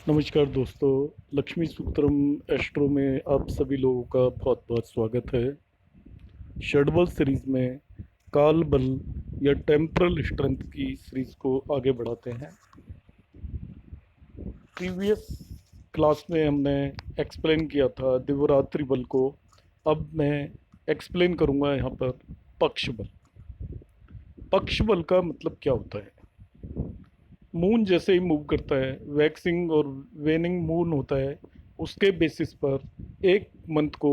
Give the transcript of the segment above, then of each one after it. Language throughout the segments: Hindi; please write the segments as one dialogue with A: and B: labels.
A: नमस्कार दोस्तों। लक्ष्मी सूत्रम एस्ट्रो में आप सभी लोगों का बहुत बहुत स्वागत है। षडबल सीरीज में काल बल या टेम्परल स्ट्रेंथ की सीरीज को आगे बढ़ाते हैं। प्रीवियस क्लास में हमने एक्सप्लेन किया था दिवरात्रि बल को। अब मैं एक्सप्लेन करूंगा यहाँ पर पक्ष बल। पक्ष बल का मतलब क्या होता है? मून जैसे ही मूव करता है, वैक्सिंग और वेनिंग मून होता है, उसके बेसिस पर एक मंथ को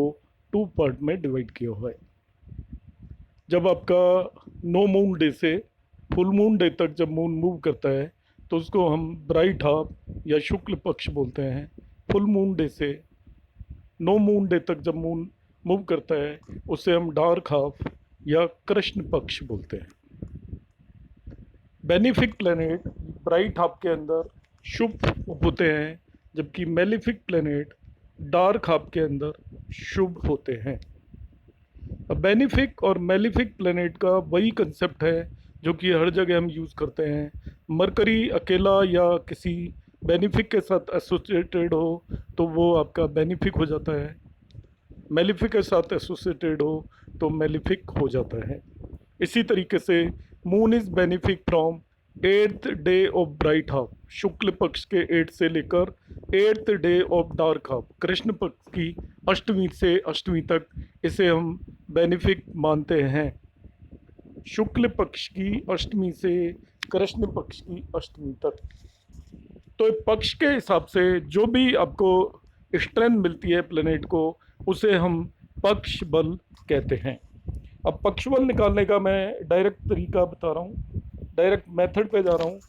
A: 2 पार्ट में डिवाइड किया हुआ है। जब आपका नो मून डे से फुल मून डे तक जब मून मूव करता है तो उसको हम ब्राइट हाफ या शुक्ल पक्ष बोलते हैं। फुल मून डे से नो मून डे तक जब मून मूव करता है उसे हम डार्क हाफ या कृष्ण पक्ष बोलते हैं। बेनिफिक प्लेनेट ब्राइट हाफ के अंदर शुभ होते हैं, जबकि मेलिफिक प्लेनेट डार्क हाफ के अंदर शुभ होते हैं। अब बेनिफिक और मेलिफिक प्लेनेट का वही कंसेप्ट है जो कि हर जगह हम यूज़ करते हैं। मरकरी अकेला या किसी बेनिफिक के साथ एसोसिएटेड हो तो वो आपका बेनिफिक हो जाता है, मेलिफिक के साथ एसोसिएटेड हो तो मेलिफिक हो जाता है। इसी तरीके से moon is benefic from 8th day of bright half, शुक्ल पक्ष के 8 से लेकर 8th day of dark half, कृष्ण पक्ष की अष्टमी से अष्टमी तक इसे हम बेनिफिक मानते हैं। शुक्ल पक्ष की अष्टमी से कृष्ण पक्ष की अष्टमी तक। तो पक्ष के हिसाब से जो भी आपको स्ट्रेंथ मिलती है प्लेनेट को, उसे हम पक्ष बल कहते हैं। अब पक्ष बल निकालने का मैं डायरेक्ट तरीका बता रहा हूँ, डायरेक्ट मेथड पे जा रहा हूँ।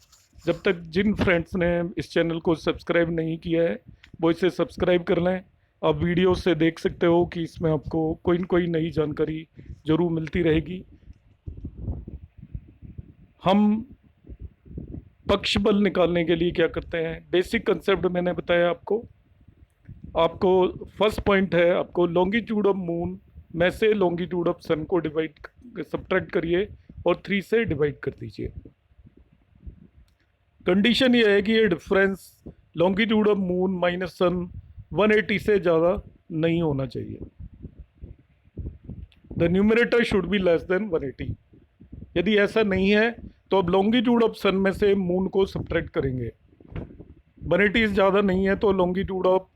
A: जब तक जिन फ्रेंड्स ने इस चैनल को सब्सक्राइब नहीं किया है वो इसे सब्सक्राइब कर लें। आप वीडियो से देख सकते हो कि इसमें आपको कोई न कोई नई जानकारी ज़रूर मिलती रहेगी। हम पक्ष बल निकालने के लिए क्या करते हैं, बेसिक कंसेप्ट मैंने बताया आपको। आपको फर्स्ट पॉइंट है, आपको लॉन्गिट्यूड ऑफ मून में से लॉन्गिट्यूड ऑफ सन को सब्ट्रैक्ट करिए और 3 से डिवाइड कर दीजिए। कंडीशन ये है कि ये difference longitude of moon minus sun 180 से ज़्यादा नहीं होना चाहिए। The numerator should be less than 180। यदि ऐसा नहीं है तो अब लॉन्गिट्यूड ऑफ सन में से मून को सब्ट्रैक्ट करेंगे। 180 ज़्यादा नहीं है तो लॉन्गिट्यूड ऑफ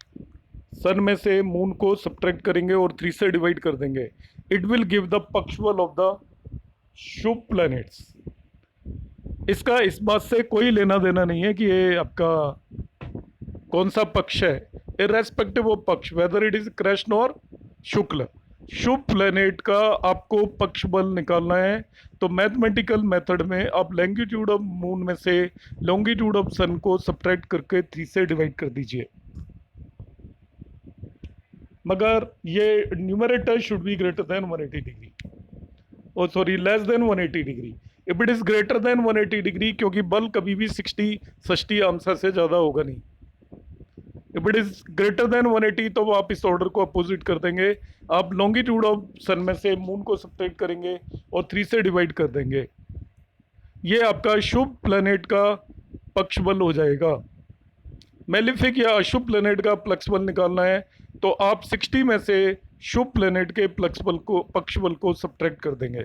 A: सन में से मून को सब्ट्रैक्ट करेंगे और 3 से डिवाइड कर देंगे। It will give the pakshabal of the shubh planets. इसका इस बात से कोई लेना देना नहीं है कि ये आपका कौन सा पक्ष है, इररेस्पेक्टिव ऑफ पक्ष, वेदर इट इज कृष्ण और शुक्ल। शुभ प्लैनेट का आपको पक्ष बल निकालना है तो मैथमेटिकल मेथड में आप लॉन्गिट्यूड ऑफ मून में से लॉन्गिट्यूड ऑफ सन को सब्ट्रैक्ट करके 3 से डिवाइड कर दीजिए। मगर ये numerator should be greater than 180 degree, oh sorry less than 180 degree. If it is greater than 180 degree, क्योंकि बल कभी भी 60 षष्टी अंश से ज़्यादा होगा नहीं। If it is greater than 180 तो आप इस ऑर्डर को अपोजिट कर देंगे। आप लॉन्गिट्यूड ऑफ सन में से मून को सब्ट्रैक्ट करेंगे और 3 से डिवाइड कर देंगे। ये आपका शुभ प्लैनेट का पक्ष बल हो जाएगा। मेलिफिक या अशुभ प्लैनेट का पक्ष बल निकालना है तो आप 60 में से शुभ प्लैनेट के पक्ष बल को सब्ट्रैक्ट कर देंगे।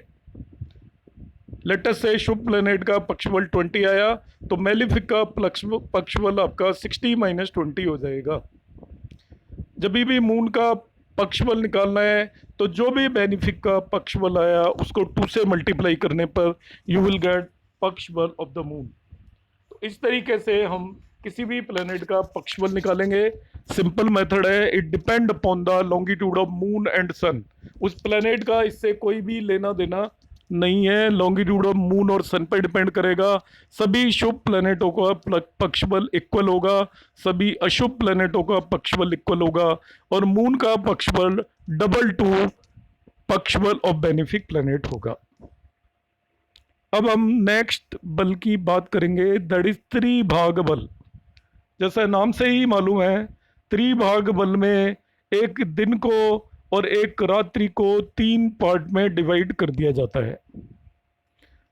A: लेटेस्ट से शुभ प्लैनेट का पक्ष बल 20 आया तो मेलिफिक का पक्ष बल आपका 60 माइनस 20 हो जाएगा। जब भी मून का पक्ष बल निकालना है तो जो भी बेनिफिक का पक्ष बल आया उसको 2 से मल्टीप्लाई करने पर यू विल गेट पक्ष बल ऑफ द मून। तो इस तरीके से हम किसी भी प्लेनेट का पक्ष बल निकालेंगे। सिंपल मेथड है, it depend upon the longitude of moon and sun. उस प्लेनेट का इससे कोई भी लेना देना नहीं है, लॉन्गिट्यूड ऑफ मून और सन पर डिपेंड करेगा। सभी शुभ प्लेनेटों का पक्ष बल इक्वल होगा, सभी अशुभ प्लेनेटों का पक्ष बल इक्वल होगा और मून का पक्ष बल डबल टू पक्ष बल ऑफ बेनिफिक प्लेनेट होगा। अब हम नेक्स्ट बल की बात करेंगे, दैट इज त्रिभाग बल। जैसा नाम से ही मालूम है, त्रिभाग बल में एक दिन को और एक रात्रि को 3 पार्ट में डिवाइड कर दिया जाता है।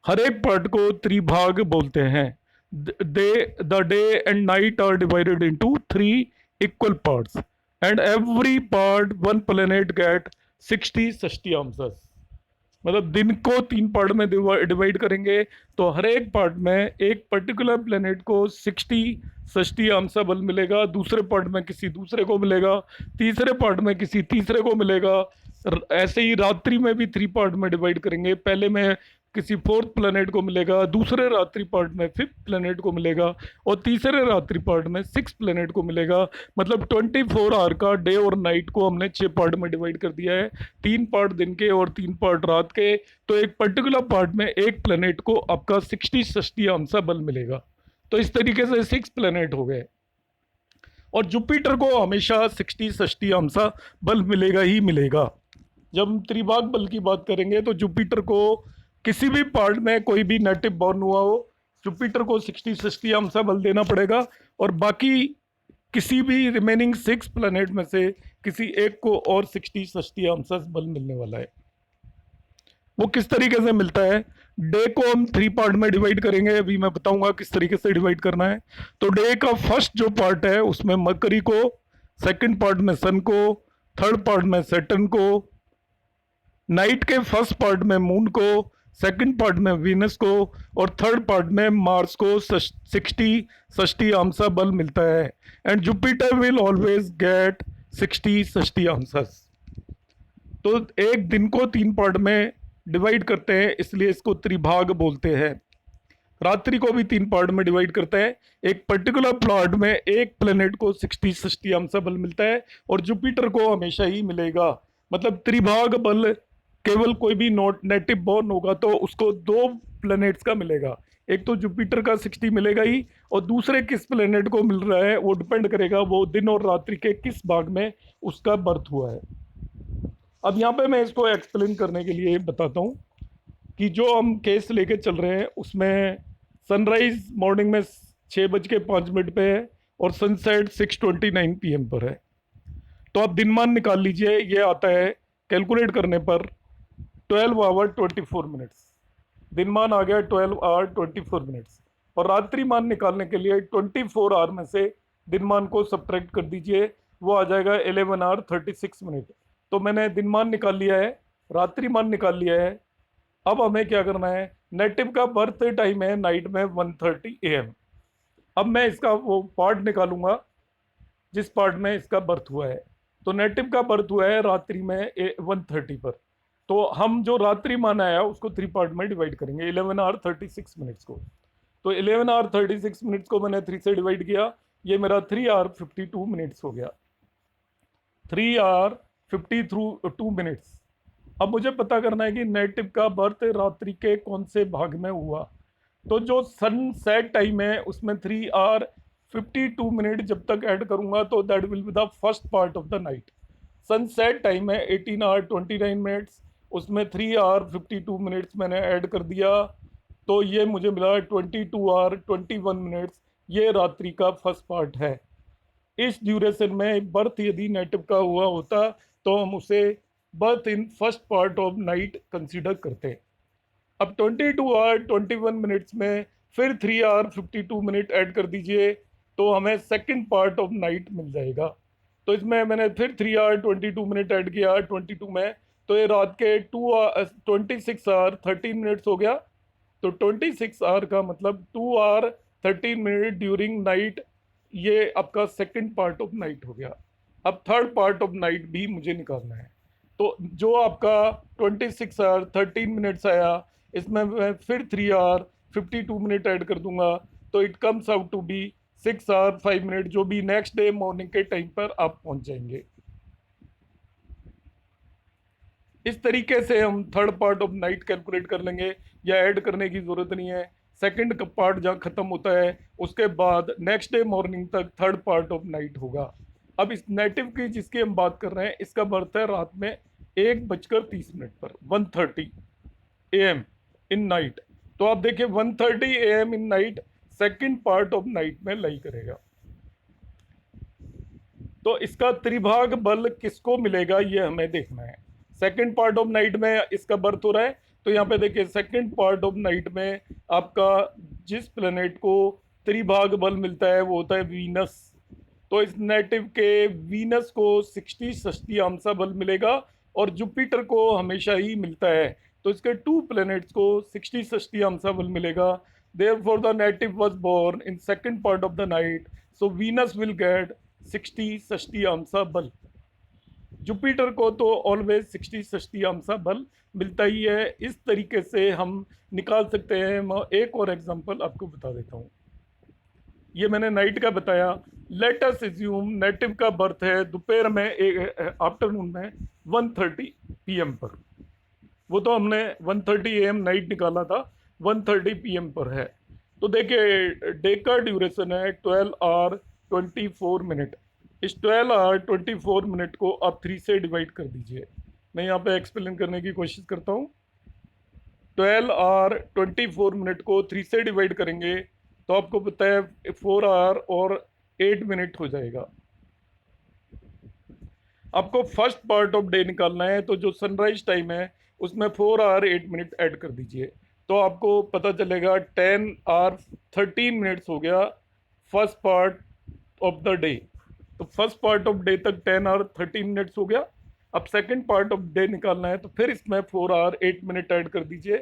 A: हर एक पार्ट को त्रिभाग बोलते हैं। the day and night are divided into three equal parts, and every part one planet get 60 षष्टियांशस। मतलब दिन को तीन पार्ट में डिवाइड करेंगे तो हर एक पार्ट में एक पर्टिकुलर प्लेनेट को 60 षष्टियांशा बल मिलेगा, दूसरे पार्ट में किसी दूसरे को मिलेगा, तीसरे पार्ट में किसी तीसरे को मिलेगा। ऐसे ही रात्रि में भी थ्री पार्ट में डिवाइड करेंगे, पहले में किसी फोर्थ प्लेनेट को मिलेगा, दूसरे रात्रि पार्ट में फिफ्थ प्लेनेट को मिलेगा, और तीसरे रात्रि पार्ट में सिक्स प्लेनेट को मिलेगा। मतलब 24 आवर का डे और नाइट को हमने 6 पार्ट में डिवाइड कर दिया है, 3 पार्ट दिन के और 3 पार्ट रात के। तो एक पर्टिकुलर पार्ट में एक प्लेनेट को आपका 60 षष्टियांशा बल मिलेगा। तो इस तरीके से 6 प्लेनेट हो गए, और जुपिटर को हमेशा 60 षष्टियांशा बल मिलेगा ही मिलेगा। जब हम त्रिभाग बल की बात करेंगे तो जुपिटर को किसी भी पार्ट में कोई भी नेटिव बॉर्न हुआ हो, जुपिटर को 60 षष्टियांशा बल देना पड़ेगा, और बाकी किसी भी रिमेनिंग 6 प्लैनेट में से किसी एक को और 60 षष्टियांशा बल मिलने वाला है। वो किस तरीके से मिलता है? डे को हम 3 पार्ट में डिवाइड करेंगे, अभी मैं बताऊंगा किस तरीके से डिवाइड करना है। तो डे का फर्स्ट जो पार्ट है उसमें मरकरी को, सेकंड पार्ट में सन को, थर्ड पार्ट में सैटर्न को, नाइट के फर्स्ट पार्ट में मून को, सेकंड पार्ट में वीनस को, और थर्ड पार्ट में मार्स को 60 षष्टियांशा बल मिलता है। And Jupiter will always get 60 षष्टियांशस। तो एक दिन को 3 पार्ट में डिवाइड करते हैं, इसलिए इसको त्रिभाग बोलते हैं। रात्रि को भी 3 पार्ट में डिवाइड करते हैं, एक पर्टिकुलर प्लॉट में एक प्लेनेट को 60 षष्टियांशा बल मिलता है, और जुपिटर को हमेशा ही मिलेगा। मतलब त्रिभाग बल केवल कोई भी नोट नेटिव बॉर्न होगा तो उसको 2 प्लैनेट्स का मिलेगा, एक तो जुपिटर का 60 मिलेगा ही, और दूसरे किस प्लैनेट को मिल रहा है वो डिपेंड करेगा वो दिन और रात्रि के किस भाग में उसका बर्थ हुआ है। अब यहाँ पे मैं इसको एक्सप्लेन करने के लिए बताता हूँ कि जो हम केस लेके चल रहे हैं उसमें सनराइज मॉर्निंग में 6:05 पे है, और सनसेट 6:29 PM पर है। तो आप दिनमान निकाल लीजिए, ये आता है कैलकुलेट करने पर 12 आवर 24 मिनट्स। दिनमान आ गया 12 आवर 24 मिनट्स, और रात्रि मान निकालने के लिए 24 आवर में से दिनमान को सब्ट्रैक्ट कर दीजिए, वो आ जाएगा 11 आवर 36 मिनट। तो मैंने दिनमान निकाल लिया है, रात्रि मान निकाल लिया है। अब हमें क्या करना है? नेटिव का बर्थ टाइम है नाइट में 1:30 AM। अब मैं इसका वो पार्ट निकालूंगा जिस पार्ट में इसका बर्थ हुआ है। तो नेटिव का बर्थ हुआ है रात्रि में 1:30 पर, तो हम जो रात्रि मान आया उसको 3 पार्ट में डिवाइड करेंगे, 11 आवर 36 मिनट्स को। तो 11 आवर 36 मिनट्स को मैंने 3 से डिवाइड किया, ये मेरा 3 आवर 52 मिनट्स हो गया, 3 आवर 52 मिनट्स। अब मुझे पता करना है कि नेटिव का बर्थ रात्रि के कौन से भाग में हुआ। तो जो सनसेट टाइम है उसमें 3 आवर 52 मिनट जब तक ऐड करूंगा तो that will be the first part of the night. Sunset time है 18 आवर 29 मिनट्स, उसमें 3 आवर 52 मिनट्स मैंने ऐड कर दिया, तो ये मुझे मिला 22 आवर 21 मिनट्स, ये रात्रि का फर्स्ट पार्ट है। इस ड्यूरेशन में बर्थ यदि नेटिव का हुआ होता तो हम उसे birth in first part of night consider करते। अब 22 आवर 21 मिनट्स में फिर 3 आवर 52 मिनट ऐड कर दीजिए, तो हमें सेकंड पार्ट ऑफ नाइट मिल जाएगा। तो इसमें मैंने फिर 3 आवर 22 मिनट ऐड किया 22 में, तो ये रात के 26 आवर 13 मिनट्स हो गया। तो 26 आवर का मतलब 2 आवर 13 मिनट ड्यूरिंग नाइट, ये आपका सेकंड पार्ट ऑफ नाइट हो गया। अब थर्ड पार्ट ऑफ नाइट भी मुझे निकालना है, तो जो आपका 26 आवर 13 मिनट्स आया, इसमें मैं फिर 3 आवर 52 मिनट ऐड कर दूंगा, तो it comes out to be 6 hour 5 minute, जो भी नेक्स्ट डे मॉर्निंग के टाइम पर आप पहुंच जाएंगे। इस तरीके से हम third part of night calculate कर लेंगे, या ऐड करने की ज़रूरत नहीं है। सेकंड का पार्ट जहाँ ख़त्म होता है उसके बाद नेक्स्ट डे मॉर्निंग तक थर्ड पार्ट ऑफ नाइट होगा। अब इस नेटिव की जिसकी हम बात कर रहे हैं, इसका बर्थ है रात में 1:30 पर 1:30 AM इन नाइट। तो आप देखिए 1:30 AM in night second part of night में लाई करेगा। तो इसका त्रिभाग बल किसको मिलेगा ये हमें देखना है। सेकंड पार्ट ऑफ नाइट में इसका बर्थ हो रहा है, तो यहाँ पे देखिए सेकंड पार्ट ऑफ नाइट में आपका जिस प्लेनेट को त्रिभाग बल मिलता है वो होता है वीनस। तो इस नेटिव के वीनस को 60 षष्टियांशा बल मिलेगा और जुपिटर को हमेशा ही मिलता है। तो इसके टू प्लैनेट्स को 60 षष्टियांशा बल मिलेगा। Therefore the native was born in second part of the night, so Venus will get 60 षष्टियांशा बल। जुपिटर को तो ऑलवेज 60 षष्टियांशा बल मिलता ही है। इस तरीके से हम निकाल सकते हैं। मैं एक और एग्जांपल आपको बता देता हूँ। ये मैंने नाइट का बताया। लेट अस अज्यूम नेटिव का बर्थ है दोपहर में, आफ्टरनून में 1:30 PM पर। वो तो हमने 1:30 AM नाइट निकाला था, 1:30 PM पर है। तो देखिए डे का ड्यूरेशन है 12 आवर 24 मिनट। इस 12 आवर 24 मिनट को आप 3 से डिवाइड कर दीजिए। मैं यहाँ पे एक्सप्लेन करने की कोशिश करता हूँ। 12 आवर 24 मिनट को 3 से डिवाइड करेंगे तो आपको पता है 4 आवर और 8 मिनट हो जाएगा। आपको फर्स्ट पार्ट ऑफ डे निकालना है, तो जो सनराइज टाइम है उसमें 4 आवर 8 मिनट ऐड कर दीजिए, तो आपको पता चलेगा 10 आवर 13 मिनट्स हो गया first part of the day. तो फर्स्ट पार्ट ऑफ डे तक 10 आवर 13 मिनट्स हो गया। अब सेकंड पार्ट ऑफ डे निकालना है, तो फिर इसमें 4 आवर 8 मिनट ऐड कर दीजिए।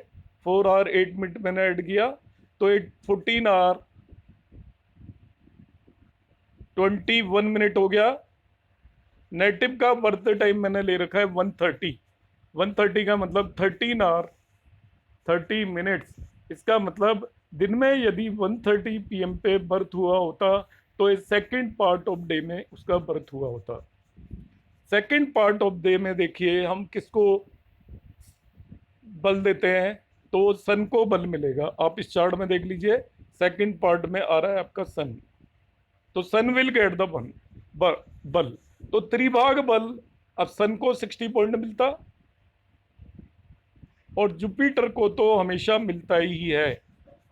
A: 4 आवर 8 मिनट मैंने ऐड किया तो 14 आवर 21 मिनट हो गया। नेटिव का बर्थ टाइम मैंने ले रखा है 1:30। 1:30 का मतलब 13 आवर 30 मिनट्स। इसका मतलब दिन में यदि 1:30 PM पे बर्थ हुआ होता तो इस सेकंड पार्ट ऑफ डे में उसका बर्थ हुआ होता। सेकंड पार्ट ऑफ डे में देखिए हम किसको बल देते हैं, तो सन को बल मिलेगा। आप इस चार्ट में देख लीजिए, सेकंड पार्ट में आ रहा है आपका सन। तो सन विल गेट द बल। तो त्रिभाग बल अब सन को 60 पॉइंट मिलता और जुपिटर को तो हमेशा मिलता ही है।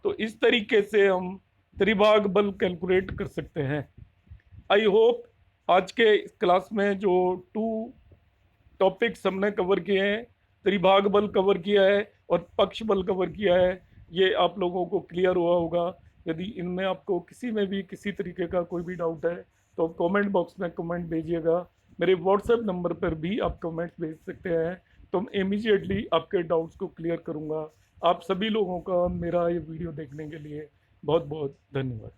A: तो इस तरीके से हम त्रिभाग बल कैलकुलेट कर सकते हैं। आई होप आज के क्लास में जो 2 टॉपिक्स हमने कवर किए हैं, त्रिभाग बल कवर किया है और पक्ष बल कवर किया है, ये आप लोगों को क्लियर हुआ होगा। यदि इनमें आपको किसी में भी किसी तरीके का कोई भी डाउट है तो कमेंट बॉक्स में कमेंट भेजिएगा। मेरे व्हाट्सएप नंबर पर भी आप कमेंट्स भेज सकते हैं, तो मैं इमीडिएटली आपके डाउट्स को क्लियर करूँगा। आप सभी लोगों का मेरा ये वीडियो देखने के लिए बहुत बहुत धन्यवाद।